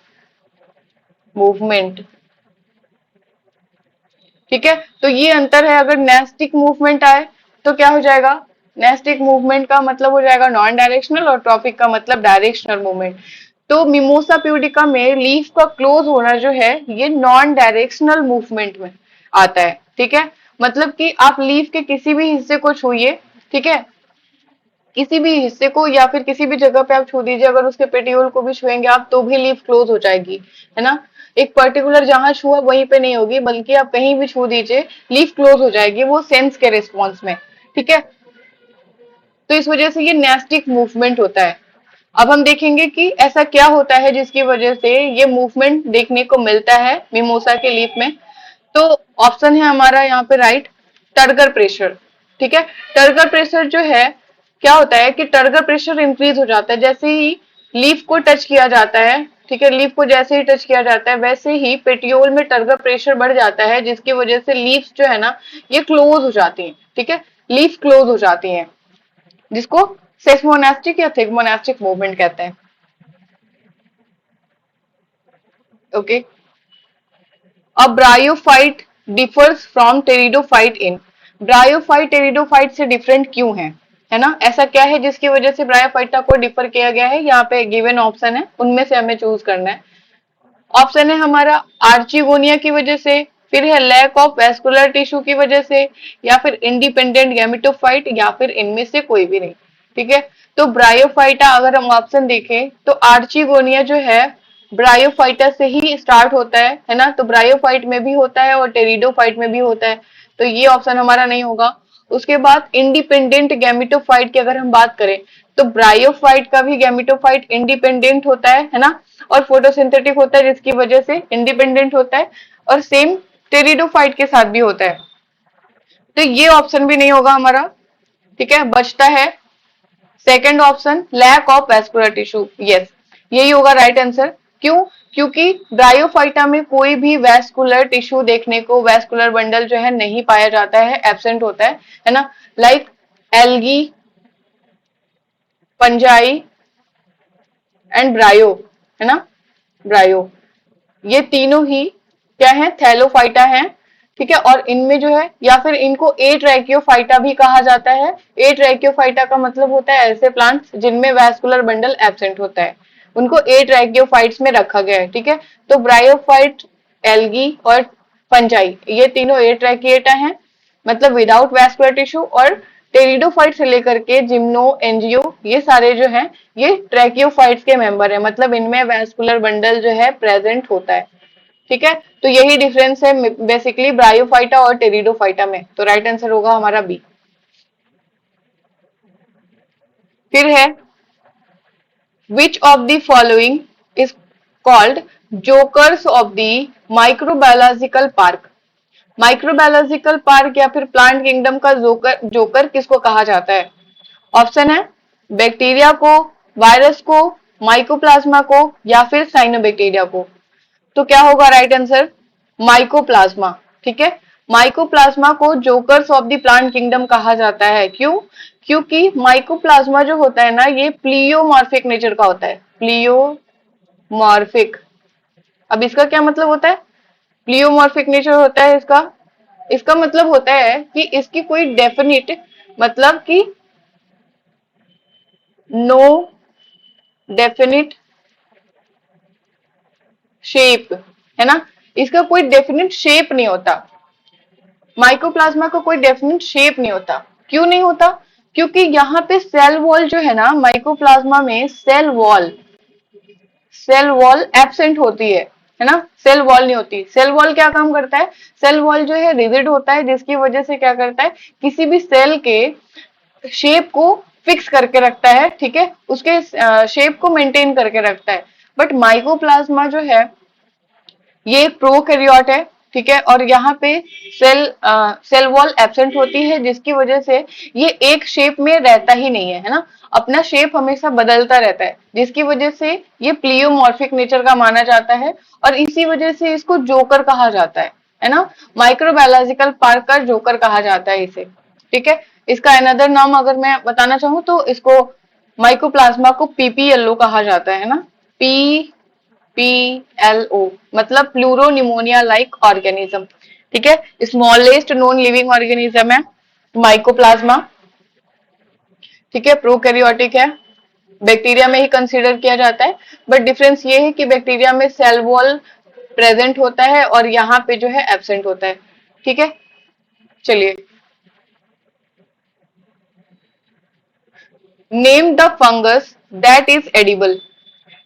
[SPEAKER 1] मूवमेंट। ठीक है, तो ये अंतर है। अगर नेस्टिक मूवमेंट आए तो क्या हो जाएगा, नेस्टिक मूवमेंट का मतलब हो जाएगा नॉन डायरेक्शनल और ट्रॉपिक का मतलब डायरेक्शनल मूवमेंट। तो मिमोसा प्यूडिका में लीफ का क्लोज होना जो है ये नॉन डायरेक्शनल मूवमेंट में आता है। ठीक है, मतलब कि आप लीफ के किसी भी हिस्से को छूइए, ठीक है, किसी भी हिस्से को या फिर किसी भी जगह पे आप छू दीजिए, अगर उसके पेटियोल को भी छुएंगे आप तो भी लीफ क्लोज हो जाएगी, है ना। एक पर्टिकुलर जहां छुआ वहीं पे नहीं होगी, बल्कि आप कहीं भी छू दीजिए लीफ क्लोज हो जाएगी, वो सेंस के रिस्पॉन्स में। ठीक है, तो इस वजह से ये नेस्टिक मूवमेंट होता है। अब हम देखेंगे कि ऐसा क्या होता है जिसकी वजह से ये मूवमेंट देखने को मिलता है मिमोसा के लीफ में। तो ऑप्शन है हमारा यहाँ पे राइट, टर्गर प्रेशर। ठीक है, टर्गर प्रेशर जो है क्या होता है कि टर्गर प्रेशर इंक्रीज हो जाता है जैसे ही लीफ को टच किया जाता है। ठीक है, लीफ को जैसे ही टच किया जाता है वैसे ही पेटियोल में टर्गर प्रेशर बढ़ जाता है, जिसकी वजह से लीफ जो है ना ये क्लोज हो जाती है। ठीक है, लीफ क्लोज हो जाती है, जिसको सेस्मोनास्टिक या थिग्मोनास्टिक मूवमेंट कहते हैं। ओके, अब bryophyte differs from pteridophyte in, bryophyte pteridophyte से डिफरेंट क्यों है ना, ऐसा क्या है जिसकी वजह से ब्रायोफाइटा को डिफर किया गया है, यहाँ पे गिवन ऑप्शन है उनमें से हमें चूज करना है। ऑप्शन है हमारा आर्चिगोनिया की वजह से, फिर है लैक ऑफ वेस्कुलर टिश्यू की वजह से, या फिर इंडिपेंडेंट गैमेटोफाइट, या फिर इनमें से कोई भी नहीं। ठीक है, तो ब्रायोफाइटा अगर हम ऑप्शन देखें तो आर्चिगोनिया जो है ब्रायोफाइटा से ही स्टार्ट होता है ना, तो ब्रायोफाइट में भी होता है और टेरिडोफाइट में भी होता है, तो ये ऑप्शन हमारा नहीं होगा। उसके बाद इंडिपेंडेंट गैमेटोफाइट की अगर हम बात करें तो ब्रायोफाइट का भी गैमेटोफाइट इंडिपेंडेंट होता है ना, और फोटोसिंथेटिक होता है जिसकी वजह से इंडिपेंडेंट होता है, और सेम टेरिडोफाइट के साथ भी होता है, तो ये ऑप्शन भी नहीं होगा हमारा। ठीक है, बचता है second option, lack of vascular tissue. Yes, यही होगा राइट आंसर। क्यों, क्योंकि ब्रायोफाइटा में कोई भी वेस्कुलर टिश्यू देखने को, वेस्कुलर बंडल जो है नहीं पाया जाता है, एब्सेंट होता है ना, लाइक एल्गी, पंजाई एंड ब्रायो, है ना, ब्रायो, ये तीनों ही क्या है, थैलोफाइटा है। ठीक है, और इनमें जो है या फिर इनको ए ट्रैकियोफाइटा भी कहा जाता है। ए ट्रैकियोफाइटा का मतलब होता है ऐसे प्लांट्स जिनमें वैस्कुलर बंडल एब्सेंट होता है, उनको ए ट्रैकियोफाइट्स में रखा गया है। ठीक है, तो ब्रायोफाइट, एल्गी और फंजाई ये तीनों ए ट्रैकिएटा हैं, मतलब विदाउट वैस्कुलर टिश्यू, और टेरिडोफाइट से लेकर के जिम्नो, एंजियो, ये सारे जो हैं ये ट्रैकियोफाइट्स के मेंबर है, मतलब इनमें वैस्कुलर बंडल जो है प्रेजेंट होता है। ठीक है, तो यही डिफरेंस है बेसिकली ब्रायोफाइटा और टेरिडोफाइटा में, तो राइट आंसर होगा हमारा बी। फिर है which of the following is called jokers of the microbiological park, microbiological park या फिर प्लांट किंगडम का जोकर जोकर किसको कहा जाता है। ऑप्शन है बैक्टीरिया को, वायरस को, माइकोप्लाज्मा को, या फिर साइनोबैक्टीरिया को। तो क्या होगा राइट आंसर, माइकोप्लाज्मा। ठीक है, माइकोप्लाज्मा को jokers of the plant kingdom कहा जाता है। क्यों, क्योंकि माइकोप्लाज्मा जो होता है ना ये प्लियोमॉर्फिक नेचर का होता है, प्लियोमॉर्फिक। अब इसका क्या मतलब होता है, प्लियोमॉर्फिक नेचर होता है इसका, इसका मतलब होता है कि इसकी कोई डेफिनिट, मतलब कि नो डेफिनिट शेप, है ना, इसका कोई डेफिनिट शेप नहीं होता। माइकोप्लाज्मा का कोई डेफिनेट शेप नहीं होता। क्यों नहीं होता? क्योंकि यहाँ पे सेल वॉल जो है ना, माइकोप्लाज्मा में सेल वॉल एब्सेंट होती है ना, सेल वॉल नहीं होती। सेल वॉल क्या काम करता है? सेल वॉल जो है रिजिड होता है, जिसकी वजह से क्या करता है, किसी भी सेल के शेप को फिक्स करके रखता है, ठीक है, उसके शेप को मेंटेन करके रखता है। बट माइकोप्लाज्मा जो है ये एक प्रोकैरियोट है, ठीक है, और यहाँ पे सेल वॉल एब्सेंट होती है, जिसकी वजह से ये एक शेप में रहता ही नहीं है ना, अपना शेप हमेशा बदलता रहता है, जिसकी वजह से ये प्लियोमॉर्फिक नेचर का माना जाता है। और इसी वजह से इसको जोकर कहा जाता है ना, माइक्रोबायोलॉजिकल पार्क का जोकर कहा जाता है इसे, ठीक है। इसका अनदर नाम अगर मैं बताना चाहूँ तो इसको माइकोप्लाज्मा को पीपीएलओ कहा जाता है ना, पी PLO, मतलब प्लूरो निमोनिया लाइक ऑर्गेनिज्म, ठीक है। स्मॉलेस्ट नोन लिविंग ऑर्गेनिज्म है माइकोप्लाज्मा, ठीक है, प्रोकैरियोटिक है, बैक्टीरिया में ही कंसीडर किया जाता है। बट डिफरेंस ये है कि बैक्टीरिया में सेल वॉल प्रेजेंट होता है और यहाँ पे जो है एब्सेंट होता है, ठीक है। चलिए, name the fungus that is edible.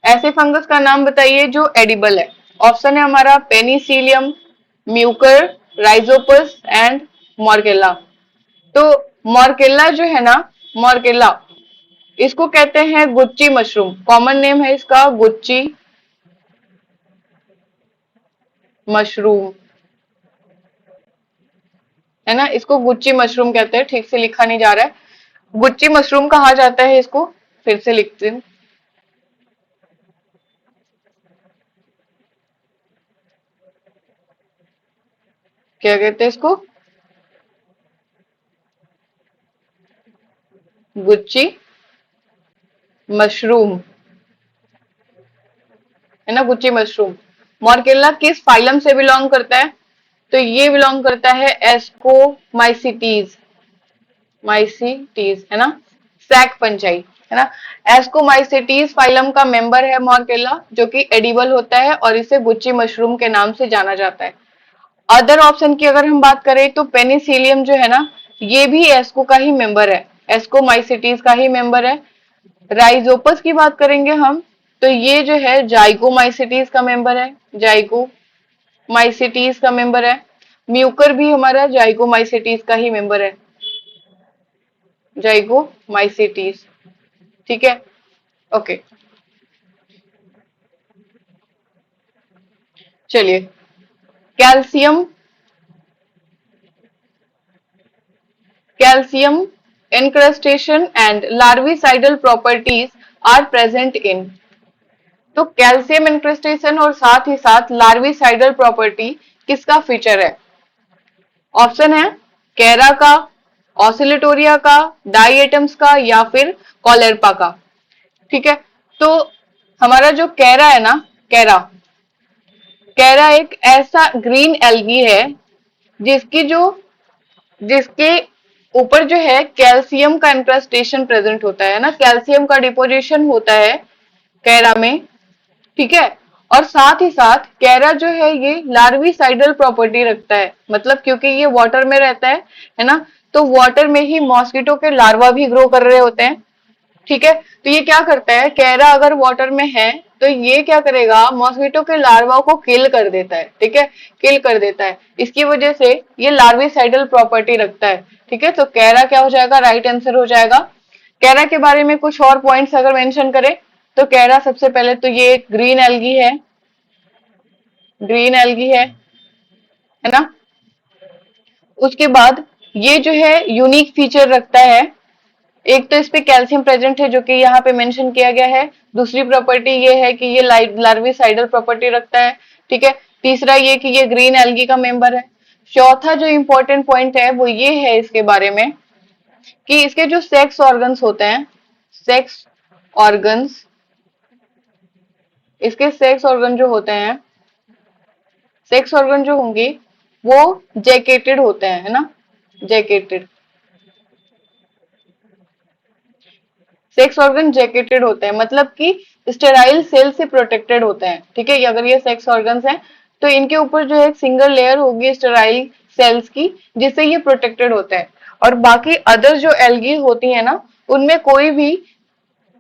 [SPEAKER 1] ऐसे फंगस का नाम बताइए जो एडिबल है। ऑप्शन है हमारा पेनिसिलियम, म्यूकर, राइजोपस एंड मॉर्केला। तो मॉर्केला जो है ना, मॉर्केला, इसको कहते हैं गुच्ची मशरूम, कॉमन नेम है इसका गुच्ची मशरूम, है ना, इसको गुच्ची मशरूम कहते हैं, ठीक से लिखा नहीं जा रहा है, गुच्ची मशरूम कहा जाता है इसको। फिर से लिखते हैं, क्या कहते हैं इसको, गुच्ची मशरूम, है ना, गुच्ची मशरूम। मॉर्केला किस फाइलम से बिलोंग करता है? तो ये बिलोंग करता है एस्कोमाइसिटीज, माइसिटीज, है ना, सैक पंचाई, है ना। एस्कोमाइसिटीज फाइलम का मेंबर है मॉर्केला, जो कि एडिबल होता है और इसे गुच्ची मशरूम के नाम से जाना जाता है। अदर ऑप्शन की अगर हम बात करें तो पेनिसिलियम जो है ना, ये भी एस्को का ही मेंबर है, एस्कोमाइसिटीज का ही मेंबर है। राइजोपस की बात करेंगे हम, तो ये जो है जाइगोमाइसिटीज का मेंबर है, जाइगोमाइसिटीज का मेंबर है। म्यूकर भी हमारा जाइगोमाइसिटीज का ही मेंबर है, जाइगोमाइसिटीज, ठीक है। ओके, चलिए, calcium, calcium incrustation and larvicidal properties are present in। तो कैल्शियम इंक्रेस्टेशन और साथ ही साथ लार्विसाइडल प्रॉपर्टी किसका फीचर है? ऑप्शन है कैरा का, ऑसिलेटोरिया का, डाइएटम्स का, या फिर कॉलेरपा का, ठीक है। तो हमारा जो कैरा है ना, कैरा, कैरा एक ऐसा ग्रीन एल्गी है जिसकी जो जिसके ऊपर जो है कैल्शियम का इंक्रस्टेशन प्रेजेंट होता है ना, कैल्शियम का डिपोजिशन होता है कैरा में, ठीक है। और साथ ही साथ कैरा जो है ये लार्विसाइडल प्रॉपर्टी रखता है, मतलब क्योंकि ये वाटर में रहता है ना, तो वाटर में ही मॉस्किटो के लार्वा भी ग्रो कर रहे होते हैं, ठीक है। तो ये क्या करता है, कैरा अगर वाटर में है तो ये क्या करेगा, मॉस्किटो के लार्वा को किल कर देता है, ठीक है, किल कर देता है। इसकी वजह से ये लार्विसाइडल प्रॉपर्टी रखता है, ठीक है। तो कैरा क्या हो जाएगा, राइट आंसर हो जाएगा। कैरा के बारे में कुछ और पॉइंट्स अगर मेंशन करें तो कैरा सबसे पहले तो ये एक ग्रीन एल्गी है, ग्रीन एल्गी है ना। उसके बाद ये जो है यूनिक फीचर रखता है, एक तो इस पे कैल्शियम प्रेजेंट है जो कि यहाँ पे मेंशन किया गया है, दूसरी प्रॉपर्टी ये है कि ये लार्विसाइडल प्रॉपर्टी रखता है, ठीक है। तीसरा ये कि ये ग्रीन एल्गी का मेंबर है। चौथा जो इंपॉर्टेंट पॉइंट है वो ये है इसके बारे में कि इसके जो सेक्स ऑर्गन्स होते हैं, सेक्स ऑर्गन्स, इसके सेक्स ऑर्गन जो होते हैं सेक्स ऑर्गन जो होंगे वो जैकेटेड होते हैं, है ना, जैकेटेड। सेक्स ऑर्गन जैकेटेड होते हैं मतलब कि स्टेराइल सेल से प्रोटेक्टेड होते हैं, ठीक है। अगर ये सेक्स ऑर्गन्स हैं तो इनके ऊपर जो है एक सिंगल लेयर होगी स्टेराइल सेल्स की, जिससे ये प्रोटेक्टेड होते हैं। और बाकी अदर जो एल्गी होती है ना, उनमें कोई भी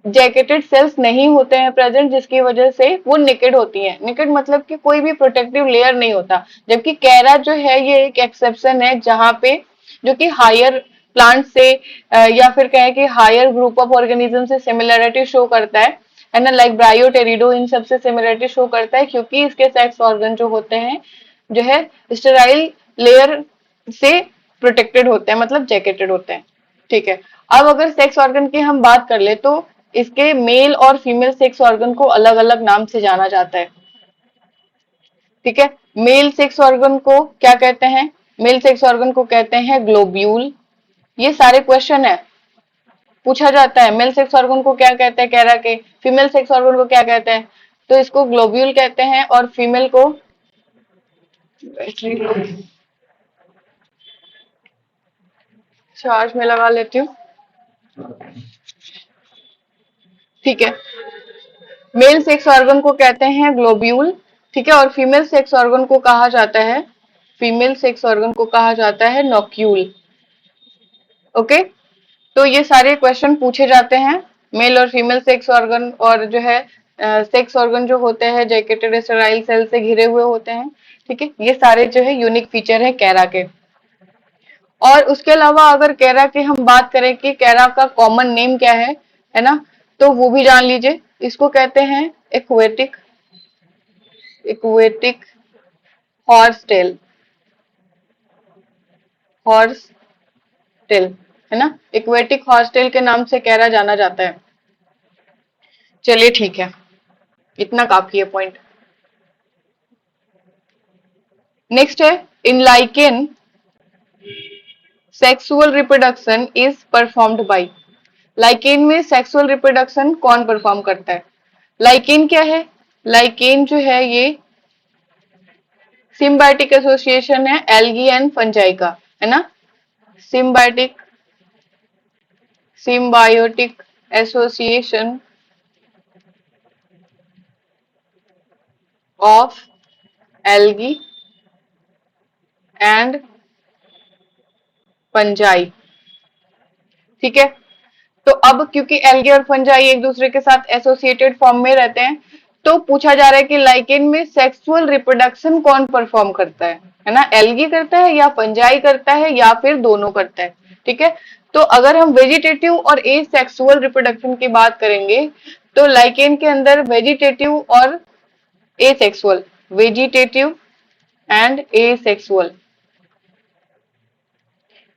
[SPEAKER 1] जैकेटेड सेल्स नहीं होते हैं प्रेजेंट, जिसकी वजह से वो निकेड होती हैं। निकेड मतलब कि कोई भी प्रोटेक्टिव लेयर नहीं होता। जबकि कैरा जो है ये एक एक्सेप्शन है, जहां पे जो कि हायर प्लांट से या फिर कहें कि हायर ग्रुप ऑफ ऑर्गेनिज्म से सिमिलरिटी शो करता है ना, लाइक ब्रायोटेरिडो इन सबसे सिमिलरिटी शो करता है, क्योंकि इसके सेक्स ऑर्गन जो होते हैं जो है स्टेराइल लेयर से प्रोटेक्टेड होते हैं, मतलब जैकेटेड होते हैं, ठीक है। अब अगर सेक्स ऑर्गन की हम बात कर ले तो इसके मेल और फीमेल सेक्स ऑर्गन को अलग अलग नाम से जाना जाता है, ठीक है। मेल सेक्स ऑर्गन को क्या कहते हैं? मेल सेक्स ऑर्गन को कहते हैं ग्लोब्यूल। ये सारे क्वेश्चन है, पूछा जाता है मेल सेक्स ऑर्गन को क्या कहते हैं, कह रहा के फीमेल सेक्स ऑर्गन को क्या कहते हैं, तो इसको ग्लोब्यूल कहते हैं और फीमेल को बैटरी लो, चार्ज में लगा लेती हूँ, ठीक है। मेल सेक्स ऑर्गन को कहते हैं ग्लोब्यूल, ठीक है, और फीमेल सेक्स ऑर्गन को कहा जाता है, फीमेल सेक्स ऑर्गन को कहा जाता है नोक्यूल। ओके, तो ये सारे क्वेश्चन पूछे जाते हैं मेल और फीमेल सेक्स ऑर्गन, और जो है सेक्स ऑर्गन जो होते हैं जैकेटेड स्टेराइल सेल से घिरे हुए होते हैं, ठीक है। ये सारे जो है यूनिक फीचर है कैरा के। और उसके अलावा अगर कैरा की हम बात करें कि कैरा का कॉमन नेम क्या है ना, तो वो भी जान लीजिए। इसको कहते हैं aquatic, aquatic horse tail, horse tail, है ना, इक्वेटिक हॉर्स टेल के नाम से कैरा जाना जाता है। चलिए ठीक है, इतना काफी है पॉइंट। नेक्स्ट है, in lichen sexual reproduction is performed by. Lichen में सेक्सुअल रिप्रोडक्शन कौन परफॉर्म करता है? लाइकेन क्या है? लाइकेन जो है ये सिम्बायोटिक एसोसिएशन है एल्गी एंड फंजाई का, है ना, symbiotic, symbiotic association of algae and fungi, ठीक है। तो अब क्योंकि एल्गे और फंजाई एक दूसरे के साथ एसोसिएटेड फॉर्म में रहते हैं, तो पूछा जा रहा है कि लाइकेन में सेक्सुअल रिप्रोडक्शन कौन परफॉर्म करता है ना, एल्गी करता है या फंजाई करता है या फिर दोनों करता है, ठीक है। तो अगर हम वेजिटेटिव और ए सेक्सुअल रिप्रोडक्शन की बात करेंगे तो लाइकेन के अंदर वेजिटेटिव और ए sexual, vegetative and A sexual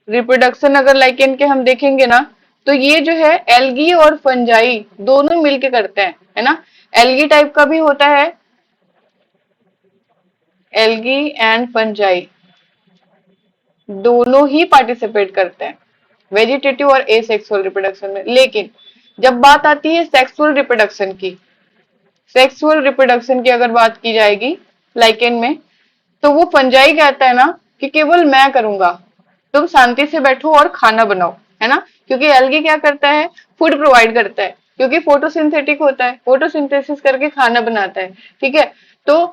[SPEAKER 1] reproduction अगर लाइकेन के हम देखेंगे ना, तो ये जो है एल्गी और फंजाई दोनों मिलके करते हैं, है ना। एल्गी टाइप का भी होता है, एल्गी एंड फंजाई दोनों ही पार्टिसिपेट करते हैं वेजिटेटिव और एसेक्सुअल रिप्रोडक्शन में। लेकिन जब बात आती है सेक्सुअल रिप्रोडक्शन की, सेक्सुअल रिप्रोडक्शन की अगर बात की जाएगी लाइकेन में, तो वो फंजाई कहता है ना कि केवल मैं करूंगा, तुम शांति से बैठो और खाना बनाओ, है ना। क्योंकि एल्गी क्या करता है, फूड प्रोवाइड करता है, क्योंकि फोटोसिंथेटिक होता है, फोटोसिंथेसिस करके खाना बनाता है, ठीक है। तो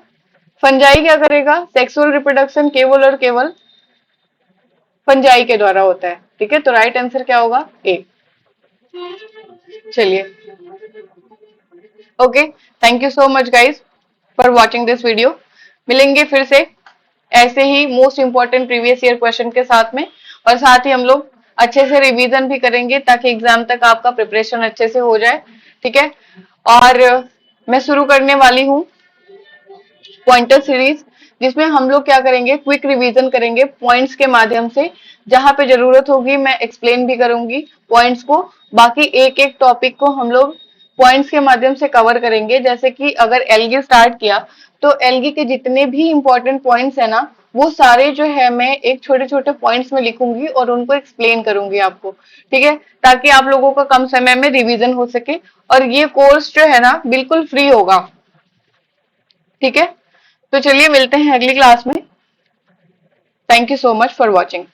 [SPEAKER 1] फंजाई क्या करेगा, सेक्सुअल रिप्रोडक्शन केवल और केवल फंजाई के द्वारा होता है, ठीक है। तो राइट आंसर क्या होगा, ए। चलिए, okay, thank you so much guys for watching this video. मिलेंगे फिर से ऐसे ही most important previous year question के साथ में, और साथ ही हम लोग अच्छे से रिवीजन भी करेंगे ताकि एग्जाम तक आपका प्रिपरेशन अच्छे से हो जाए, ठीक है। और मैं शुरू करने वाली हूँ पॉइंटर सीरीज, जिसमें हम लोग क्या करेंगे, क्विक रिवीजन करेंगे पॉइंट्स के माध्यम से। जहां पे जरूरत होगी मैं एक्सप्लेन भी करूंगी पॉइंट्स को, बाकी एक एक टॉपिक को हम लोग पॉइंट्स के माध्यम से कवर करेंगे। जैसे कि अगर एल्गी स्टार्ट किया तो एल्गी के जितने भी इंपॉर्टेंट पॉइंट्स है ना, वो सारे जो है मैं एक छोटे छोटे पॉइंट्स में लिखूंगी और उनको एक्सप्लेन करूंगी आपको, ठीक है, ताकि आप लोगों का कम समय में रिवीजन हो सके। और ये कोर्स जो है ना बिल्कुल फ्री होगा, ठीक है। तो चलिए मिलते हैं अगली क्लास में। Thank you so much for watching.